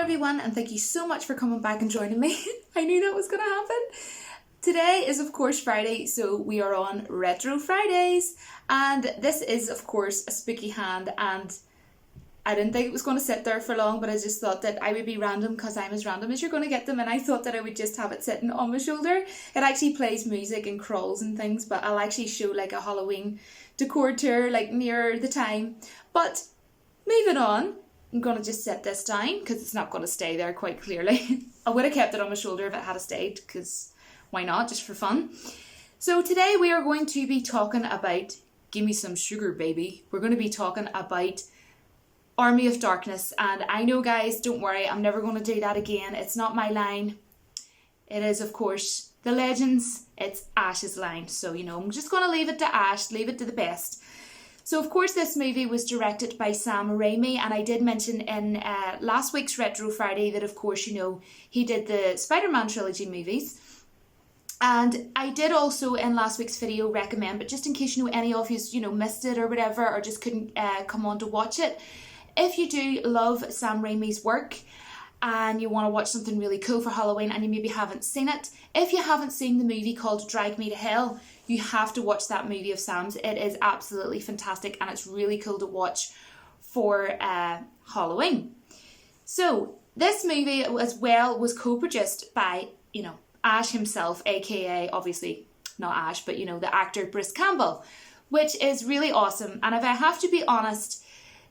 everyone, and thank you so much for coming back and joining me. I knew that was going to happen. Today is of course Friday, so we are on Retro Fridays, and this is of course a spooky hand, and I didn't think it was going to sit there for long, but I just thought that I would be random because I'm as random as you're going to get them, and I thought that I would just have it sitting on my shoulder. It actually plays music and crawls and things, but I'll actually show like a Halloween decor tour like nearer the time. But moving on, I'm going to just set this down because it's not going to stay there quite clearly. I would have kept it on my shoulder if it had stayed, because why not, just for fun. So today we are going to be talking about, give me some sugar baby, we're going to be talking about Army of Darkness. And I know guys, don't worry, I'm never going to do that again. It's not my line. It is of course the Legends, it's Ash's line. So you know, I'm just going to leave it to Ash, leave it to the best. So of course this movie was directed by Sam Raimi, and I did mention in last week's Retro Friday that of course, you know, he did the Spider-Man trilogy movies. And I did also in last week's video recommend, but just in case you know any of you know missed it or whatever, or just couldn't come on to watch it, if you do love Sam Raimi's work and you want to watch something really cool for Halloween and you maybe haven't seen it, if you haven't seen the movie called Drag Me to Hell, you have to watch that movie of Sam's. It is absolutely fantastic and it's really cool to watch for Halloween. So this movie as well was co-produced by, you know, Ash himself, aka obviously not Ash, but you know, the actor Bruce Campbell, which is really awesome. And if I have to be honest,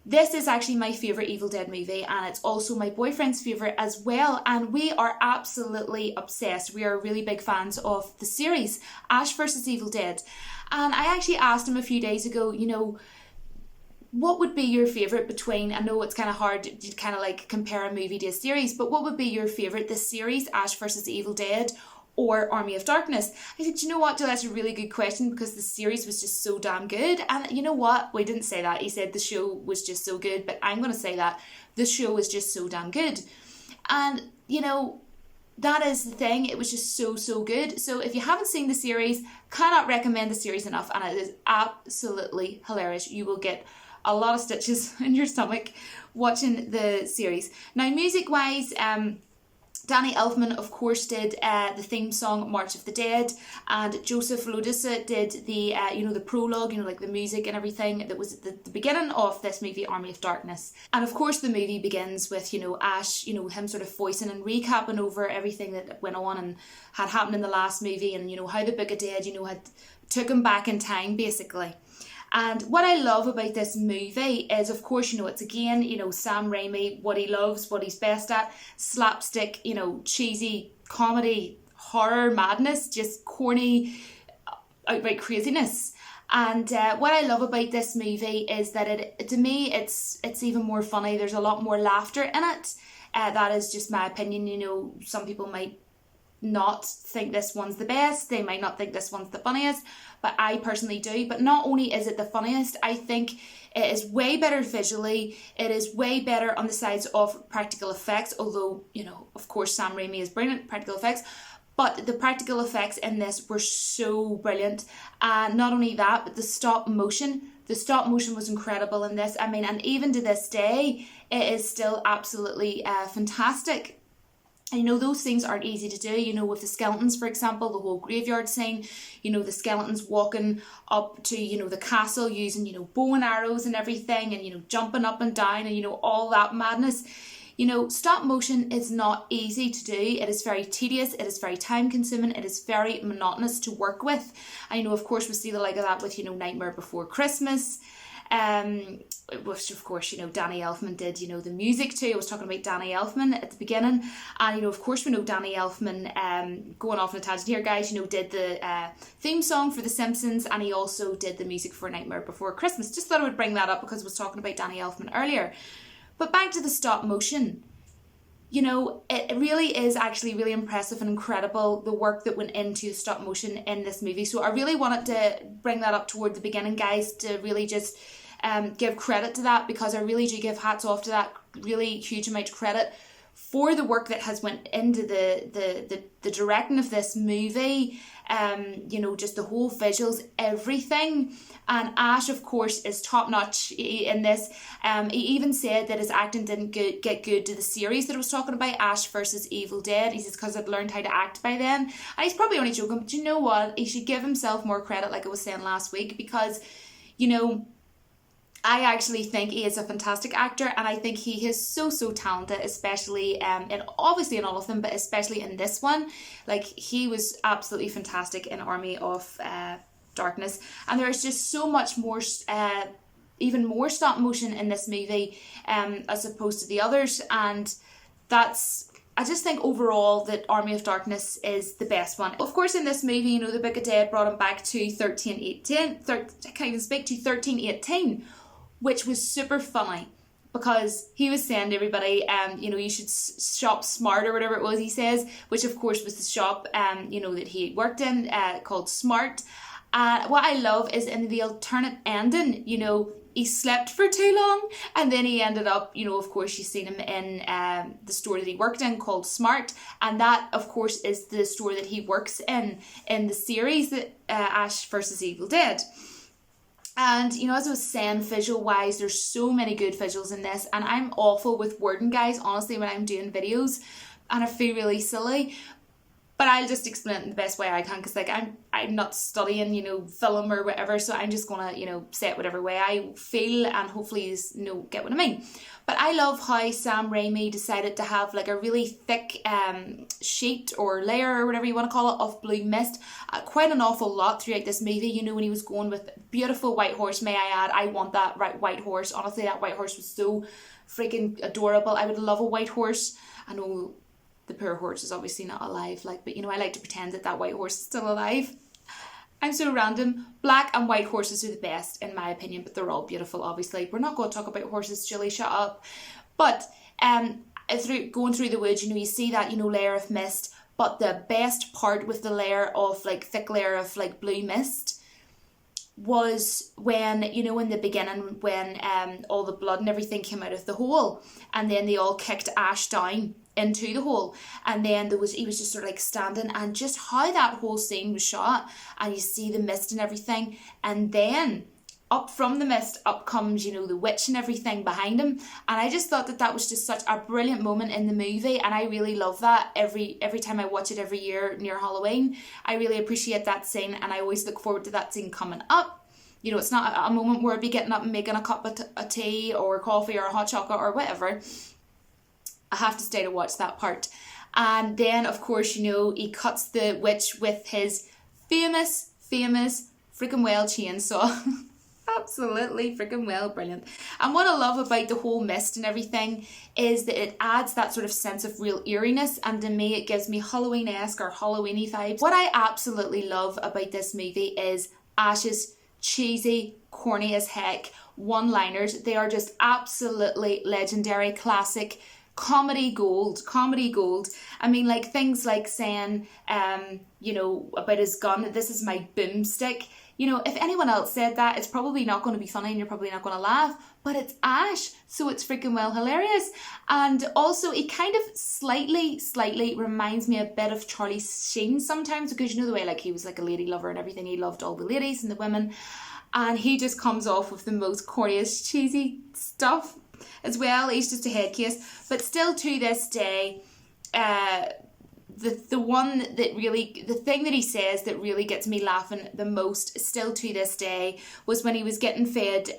this is actually my favourite Evil Dead movie, and it's also my boyfriend's favourite as well, and we are absolutely obsessed. We are really big fans of the series, Ash vs Evil Dead. And I actually asked him a few days ago, you know, what would be your favourite between, I know it's kind of hard to kind of like compare a movie to a series, but what would be your favourite, the series, Ash vs Evil Dead, or Army of Darkness? I said, you know what, Jill, that's a really good question because the series was just so damn good. And you know what, we didn't say that. He said the show was just so good, but I'm going to say that the show was just so damn good. And you know, that is the thing, it was just so good. So if you haven't seen the series, cannot recommend the series enough, and it is absolutely hilarious. You will get a lot of stitches in your stomach watching the series. Now music wise, Danny Elfman, of course, did the theme song March of the Dead, and Joseph Lodisa did the, you know, the prologue, you know, like the music and everything that was at the beginning of this movie, Army of Darkness. And of course, the movie begins with, you know, Ash, you know, him sort of voicing and recapping over everything that went on and had happened in the last movie, and, you know, how the Book of Dead, you know, had took him back in time, basically. And what I love about this movie is, of course, you know, it's again, you know, Sam Raimi, what he loves, what he's best at, slapstick, you know, cheesy comedy, horror madness, just corny, outright craziness. And what I love about this movie is that it, to me, it's even more funny. There's a lot more laughter in it. That is just my opinion. You know, some people might not think this one's the best, they might not think this one's the funniest, but I personally do. But not only is it the funniest, I think it is way better visually, it is way better on the sides of practical effects, although, you know, of course Sam Raimi is brilliant at practical effects, but the practical effects in this were so brilliant. And not only that, but the stop motion was incredible in this. I mean, and even to this day it is still absolutely fantastic. And you know, those things aren't easy to do, you know, with the skeletons, for example, the whole graveyard scene, you know, the skeletons walking up to, you know, the castle using, you know, bow and arrows and everything, and, you know, jumping up and down and, you know, all that madness. You know, stop motion is not easy to do. It is very tedious, it is very time consuming, it is very monotonous to work with. I know, of course, we see the like of that with, you know, Nightmare Before Christmas. Which of course, you know, Danny Elfman did, you know, the music too. I was talking about Danny Elfman at the beginning, and you know, of course, we know Danny Elfman, going off on a tangent here guys, you know, did the theme song for The Simpsons, and he also did the music for Nightmare Before Christmas. Just thought I would bring that up because I was talking about Danny Elfman earlier. But back to the stop motion, you know, it really is actually really impressive and incredible, the work that went into stop motion in this movie. So I really wanted to bring that up toward the beginning, guys, to really just give credit to that, because I really do give hats off to that, really huge amount of credit for the work that has went into the directing of this movie, you know, just the whole visuals, everything. And Ash, of course, is top notch in this. He even said that his acting didn't get good to the series that I was talking about, Ash versus Evil Dead. He says because I'd learned how to act by then. And he's probably only joking, but you know what? He should give himself more credit, like I was saying last week, because, you know, I actually think he is a fantastic actor, and I think he is so talented, especially and obviously in all of them, but especially in this one. Like, he was absolutely fantastic in Army of Darkness, and there's just so much more, even more stop motion in this movie as opposed to the others, and I just think overall that Army of Darkness is the best one. Of course, in this movie, you know, the Book of Dead brought him back to 1318, which was super funny, because he was saying to everybody, you know, you should shop smart, or whatever it was he says, which of course was the shop, you know, that he worked in, called Smart. What I love is in the alternate ending, you know, he slept for too long, and then he ended up, you know, of course, you've seen him in the store that he worked in called Smart, and that, of course, is the store that he works in the series that Ash versus Evil Dead. And, you know, as I was saying, visual-wise, there's so many good visuals in this, and I'm awful with wording, guys, honestly, when I'm doing videos, and I feel really silly. But I'll just explain it in the best way I can, because, like, I'm not studying, you know, film or whatever, so I'm just gonna, you know, say it whatever way I feel, and hopefully you know, get what I mean. But I love how Sam Raimi decided to have, like, a really thick sheet or layer, or whatever you want to call it, of blue mist, quite an awful lot throughout this movie. You know, when he was going with beautiful white horse, may I add, I want that white horse. Honestly, that white horse was so freaking adorable. I would love a white horse. I know the poor horse is obviously not alive, like, but you know, I like to pretend that white horse is still alive. I'm so random. Black and white horses are the best, in my opinion, but they're all beautiful, obviously. We're not going to talk about horses, Julie, shut up. But going through the woods, you know, you see that, you know, layer of mist, but the best part with the layer of, like, thick layer of, like, blue mist was when, you know, in the beginning, when all the blood and everything came out of the hole, and then they all kicked Ash down into the hole, and then he was just sort of like standing, and just how that whole scene was shot, and you see the mist and everything, and then up from the mist up comes, you know, the witch and everything behind him, and I just thought that was just such a brilliant moment in the movie, and I really love that every time I watch it every year near Halloween. I really appreciate that scene, and I always look forward to that scene coming up. You know, it's not a moment where I'd be getting up and making a cup of tea or coffee or a hot chocolate or whatever. I have to stay to watch that part. And then, of course, you know, he cuts the witch with his famous freaking well chainsaw. Absolutely freaking well, brilliant. And what I love about the whole mist and everything is that it adds that sort of sense of real eeriness, and to me it gives me Halloween-esque or Halloween-y vibes. What I absolutely love about this movie is Ash's cheesy, corny as heck one-liners. They are just absolutely legendary, classic, comedy gold. I mean, like, things like saying, you know, about his gun, this is my boomstick. You know, if anyone else said that, it's probably not going to be funny and you're probably not going to laugh, but it's Ash, so it's freaking well hilarious. And also, it kind of slightly reminds me a bit of Charlie Sheen sometimes, because you know the way, like, he was like a lady lover and everything, he loved all the ladies and the women, and he just comes off with the most corniest, cheesy stuff as well. He's just a head case, but still to this day, the thing that he says that really gets me laughing the most still to this day was when he was getting fed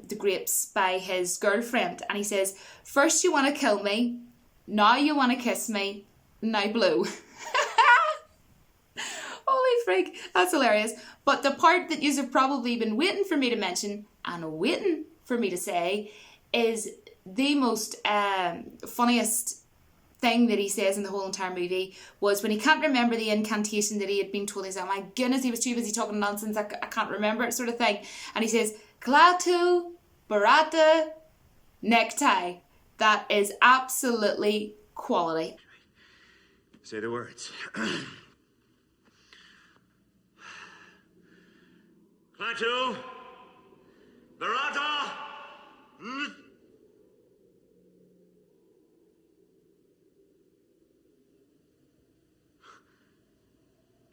the grapes by his girlfriend, and he says, first you want to kill me, now you want to kiss me, now blue. Holy freak, that's hilarious. But the part that you have probably been waiting for me to mention and waiting for me to say is the most funniest thing that he says in the whole entire movie, was when he can't remember the incantation that he had been told. He's like, oh my goodness, he was too busy talking nonsense, I can't remember it, sort of thing. And he says, Klaatu Barata Necktie. That is absolutely quality. Say the words. Klaatu Barata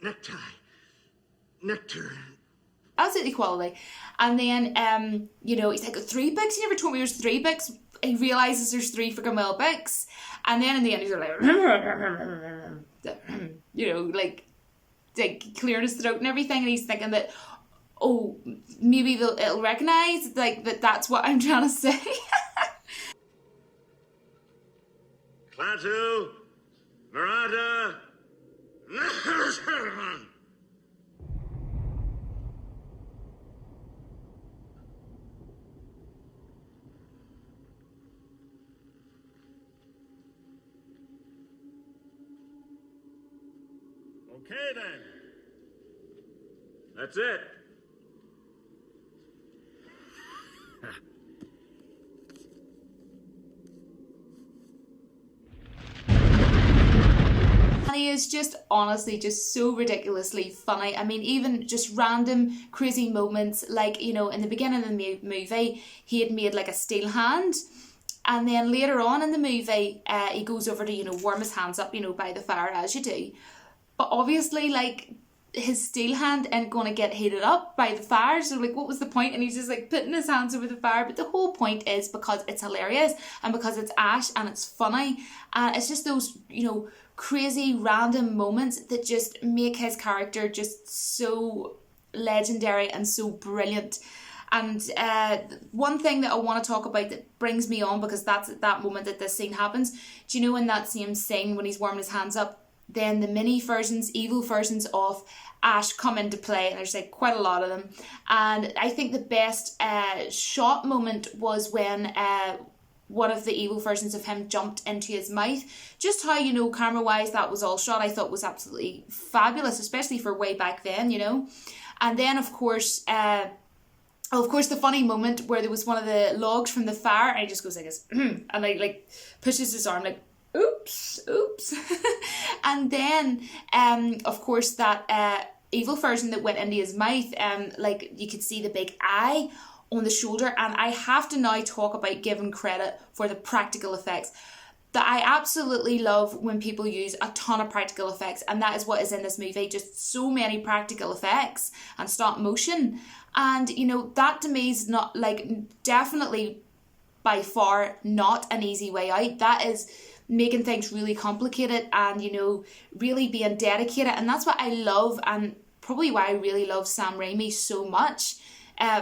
Necktie. Nectar. Absolutely quality. And then, you know, he's like, 3 books? He never told me there's 3 books. He realises there's 3 freaking well books. And then in the end, he's like, you know, like clearing his throat and everything. And he's thinking that, oh, maybe it'll recognise, like, that's what I'm trying to say. Klaatu. Marada. Okay then. That's it. And he is just honestly just so ridiculously funny. I mean, even just random crazy moments, like, you know, in the beginning of the movie, he had made like a steel hand. And then later on in the movie, he goes over to, you know, warm his hands up, you know, by the fire, as you do. But obviously, like, his steel hand ain't going to get heated up by the fire. So, like, what was the point? And he's just, like, putting his hands over the fire. But the whole point is because it's hilarious and because it's Ash and it's funny. And it's just those, you know, crazy random moments that just make his character just so legendary and so brilliant. And one thing that I want to talk about that brings me on, because that's at that moment that this scene happens. Do you know in that same scene when he's warming his hands up, then the mini versions, evil versions of Ash come into play, and there's like quite a lot of them. And I think the best shot moment was when one of the evil versions of him jumped into his mouth. Just how, you know, camera wise that was all shot, I thought was absolutely fabulous, especially for way back then, you know. And then of course the funny moment where there was one of the logs from the fire and he just goes like this and like pushes his arm like oops. And then of course that evil version that went into his mouth, like you could see the big eye on the shoulder. And I have to now talk about giving credit for the practical effects. That I absolutely love when people use a ton of practical effects, and that is what is in this movie. Just so many practical effects and stop motion. And you know, that to me is not, like, definitely by far not an easy way out. That is making things really complicated and, you know, really being dedicated. And that's what I love, and probably why I really love Sam Raimi so much.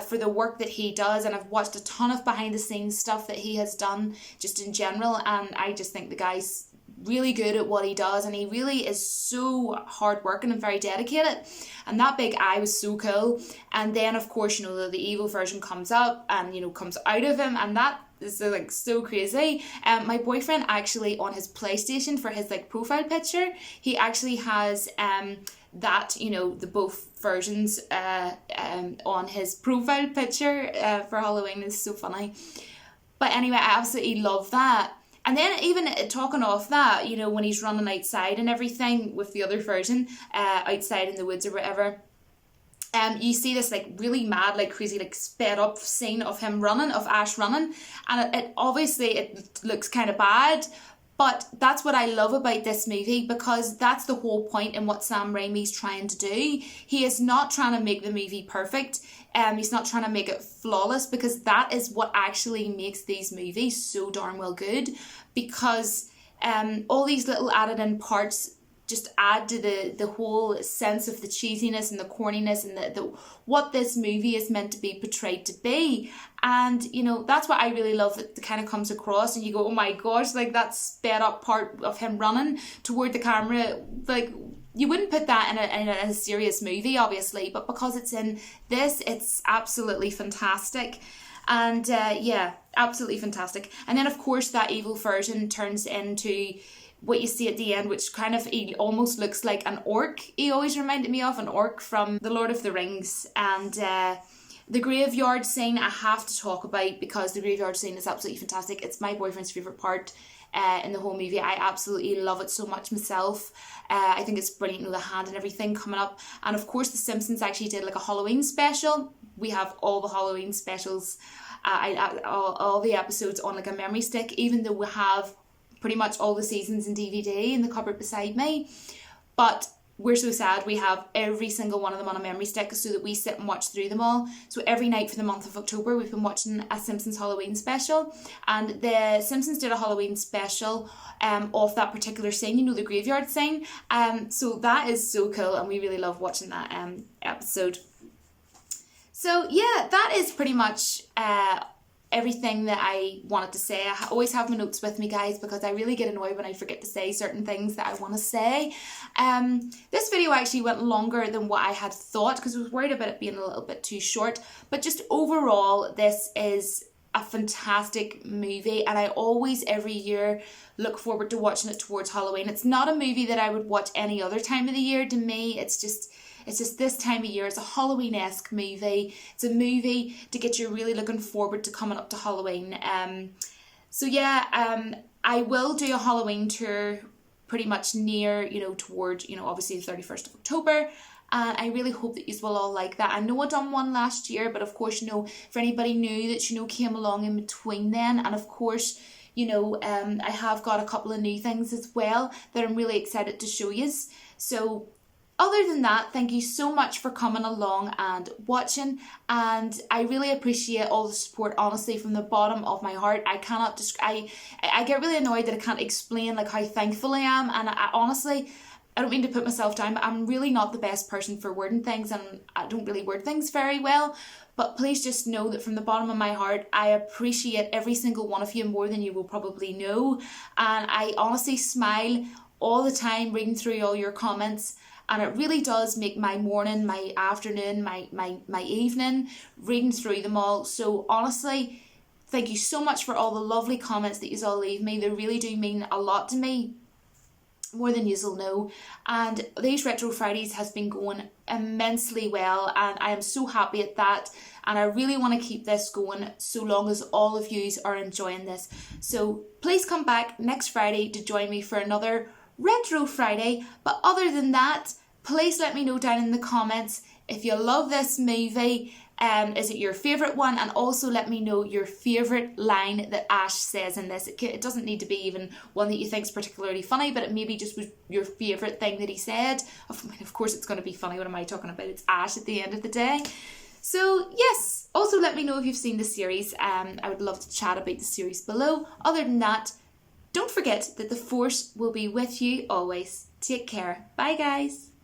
For the work that he does, and I've watched a ton of behind the scenes stuff that he has done just in general, and I just think the guy's really good at what he does, and he really is so hard working and very dedicated. And that big eye was so cool. And then of course, you know, the evil version comes up and, you know, comes out of him, and that is like so crazy. My boyfriend actually on his PlayStation, for his like profile picture, he actually has that, you know, the both versions on his profile picture for Halloween. Is so funny. But anyway, I absolutely love that. And then even talking off that, you know, when he's running outside and everything with the other version, outside in the woods or whatever, you see this like really mad, like crazy, like sped up scene of him running, of Ash running, and it obviously it looks kind of bad. But that's what I love about this movie, because that's the whole point in what Sam Raimi's trying to do. He is not trying to make the movie perfect. He's not trying to make it flawless, because that is what actually makes these movies so darn well good. Because all these little added in parts just add to the whole sense of the cheesiness and the corniness and the what this movie is meant to be portrayed to be. And, you know, that's what I really love, that it kind of comes across and you go, oh my gosh, like that sped up part of him running toward the camera, like you wouldn't put that in a serious movie, obviously, but because it's in this, it's absolutely fantastic. And yeah, absolutely fantastic. And then of course that evil version turns into what you see at the end, which kind of, he almost looks like an orc. He always reminded me of an orc from The Lord of the Rings. And the graveyard scene I have to talk about, because the graveyard scene is absolutely fantastic. It's my boyfriend's favourite part in the whole movie. I absolutely love it so much myself. I think it's brilliant, you know, the hand and everything coming up. And of course The Simpsons actually did like a Halloween special. We have all the Halloween specials, all the episodes on like a memory stick, even though we have pretty much all the seasons in DVD in the cupboard beside me. But we're so sad we have every single one of them on a memory stick so that we sit and watch through them all. So every night for the month of October we've been watching a Simpsons Halloween special, and the Simpsons did a Halloween special of that particular scene, you know, the graveyard scene. So that is so cool, and we really love watching that episode. So yeah, that is pretty much everything that I wanted to say. I always have my notes with me, guys, because I really get annoyed when I forget to say certain things that I want to say. This video actually went longer than what I had thought because I was worried about it being a little bit too short, but just overall this is a fantastic movie, and I always every year look forward to watching it towards Halloween. It's not a movie that I would watch any other time of the year. To me, it's just this time of year. It's a Halloween-esque movie. It's a movie to get you really looking forward to coming up to Halloween. So yeah, I will do a Halloween tour pretty much near, you know, toward, you know, obviously the 31st of October. And I really hope that you will all like that. I know I done one last year, but of course, you know, for anybody new that, you know, came along in between then, and of course, you know, I have got a couple of new things as well that I'm really excited to show you. So other than that, thank you so much for coming along and watching, and I really appreciate all the support, honestly, from the bottom of my heart. I cannot I get really annoyed that I can't explain like how thankful I am, and I honestly, I don't mean to put myself down, but I'm really not the best person for wording things, and I don't really word things very well. But please just know that from the bottom of my heart, I appreciate every single one of you more than you will probably know. And I honestly smile all the time reading through all your comments. And it really does make my morning, my afternoon, my evening, reading through them all. So honestly, thank you so much for all the lovely comments that you all leave me. They really do mean a lot to me, more than you'll know. And these Retro Fridays has been going immensely well, and I am so happy at that, and I really want to keep this going so long as all of you are enjoying this. So please come back next Friday to join me for another Retro Friday. But other than that, please let me know down in the comments if you love this movie. Is it your favourite one? And also let me know your favourite line that Ash says in this. It doesn't need to be even one that you think is particularly funny, but it maybe just was your favourite thing that he said. Of course it's going to be funny. What am I talking about? It's Ash at the end of the day. So yes, also let me know if you've seen the series. I would love to chat about the series below. Other than that, don't forget that the Force will be with you always. Take care. Bye, guys.